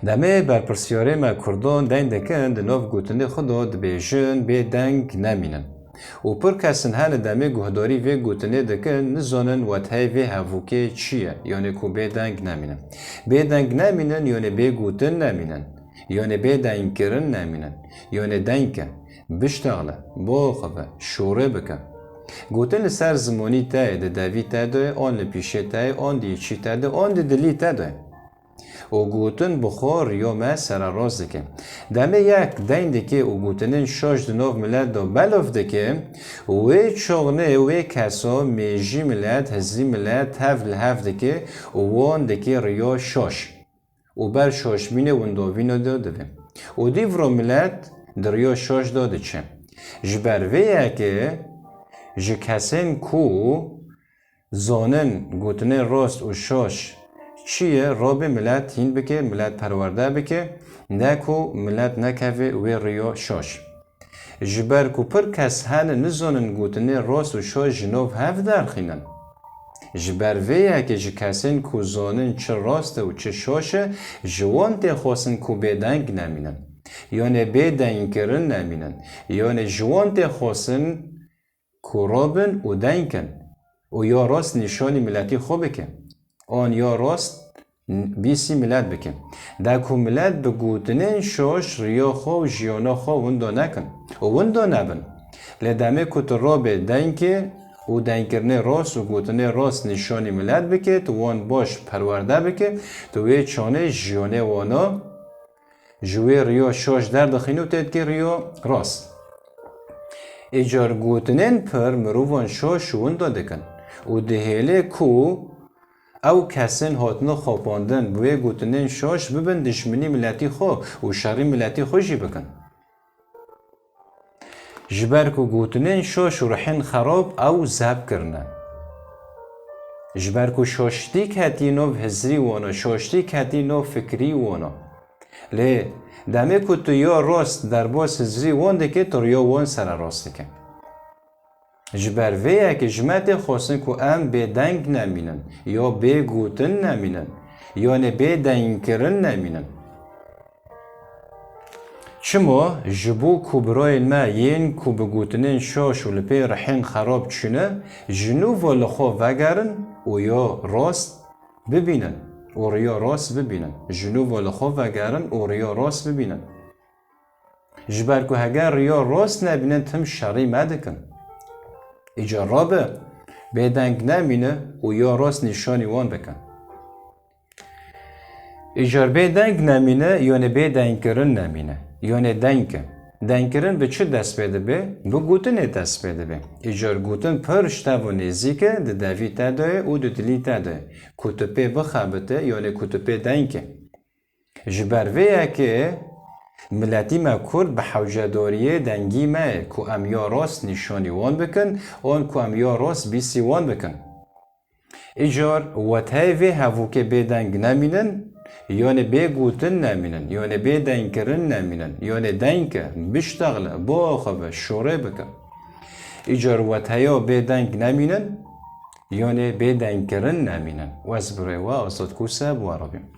دمه بر پرسیاره ما کردان دین دکن دنوف گوتنی خدا دبیجن به دنگ نمینن. و پر کسن هن دمه گهداری و گوتنی دکن نزانن و تای و هفوکه چیه یعنی کو به دنگ نمینن. به دنگ نمینن یعنی به گوتن نمینن. یعنی به دنگ کرن نمینن. یعنی دنگ بشتغله با خوبه شوره بکن. گوتن سر زمانی تای ده دوی تای آن لپیشه تای آن دیچی تای آن دلی تای. و گوتن بخور یا ما سر راز دکه. دمه یک دین دکه و گوتنین شاش دنوف ملت دا بلوف دکه و چغنه و کسا میجی ملت هزی ملت هف لحف دکه و وان دکه ریا شاش. و بر شاش مینه ونداوینو داده. و دیورو ملت در ریا شاش داده چه. جبر ویه که جه کسین کو زانن گوتنین راست و شاش چیه راب ملت هین بکه ملت پرورده بکه نکو ملت نکوه و ریا شاش جبر کو پر کس هن نزانن گوتنه راست و شاش جنوب هف درخینن جبر ویه که جه کسین کو زانن چه راسته و چه شاشه جوان ته خواستن کو بدنگ نمینن یعنی بدنگ کرن نمینن یعنی جوان ته خواستن کو رابن و دنگن و یا راست نشانی ملتی خوبه که آن یا راست بیسی ملت بکن. در که ملت بگوتنین شاش ریا خوا و جیانا خوا وندا نکن. و وندا نبن. لدمه کت را به دنکه و دنکرنه راست و گوتنه راست نشانی ملت بکه تو وان باش پرورده بکه توی چانه جیانه وانا جوی ریا شاش در دخینو تید که ریا راست. اجار گوتنین پر مروان شاش وندا دکن. و دهیله کو او کسین هاتنه خواباندن بوی گوتنین شاش ببن دشمنی ملتی خو و شری ملتی خوشی بکن. جبر کو گوتنین شاش و رحین خراب او زب کرنه. جبر کو شاشتی کتی نو هزری وانا شاشتی کتی نو فکری وانا. لی دمه کو تو یا راست در باس هزری وان دکه تو یا وان سر راست دکه. جبر ویه که جمعت خواستن که ام به دنگ نمینن یا به گوتن نمینن یعنی به دنگ کرن نمینن چما جبو کبرای ما ین که بگوتنین شاش و لپی رحین خراب چونه جنو و لخوا وگرن و یا راست ببینن و ریا راست ببینن جنو و لخوا وگرن و ریا راست ببینن جبر که هگر ریا راست نبینن تم شری مدکن ایجا رابه بدنگ نمینه و یا راست نشانی وان بکن. ایجار بدنگ نمینه یعنی بدنگ کرن نمینه یعنی دنگه. دنگ کرن به چه دست بده به؟ به گوتن دست بده به. ایجار گوتن پرشته و نزیکه ده دوی تده و ده دلی تده. کتپه بخابته یعنی کتپه دنگه. جبر ویه که ملتی ما کرد به حوجداریه دنگی ما که ام یا راست نشانی وان بکن آن که ام یا راست بیسی وان بکن ایجار و تایوه هفو که به دنگ نمینن یعنی به گوتن نمینن یعنی به دنگ کرن نمینن یعنی دنگ بشتغل با خوبه شوره بکن ایجار و تایا به دنگ نمینن یعنی به دنگ کرن نمینن و از بره و آزاد کوسه بوارابیم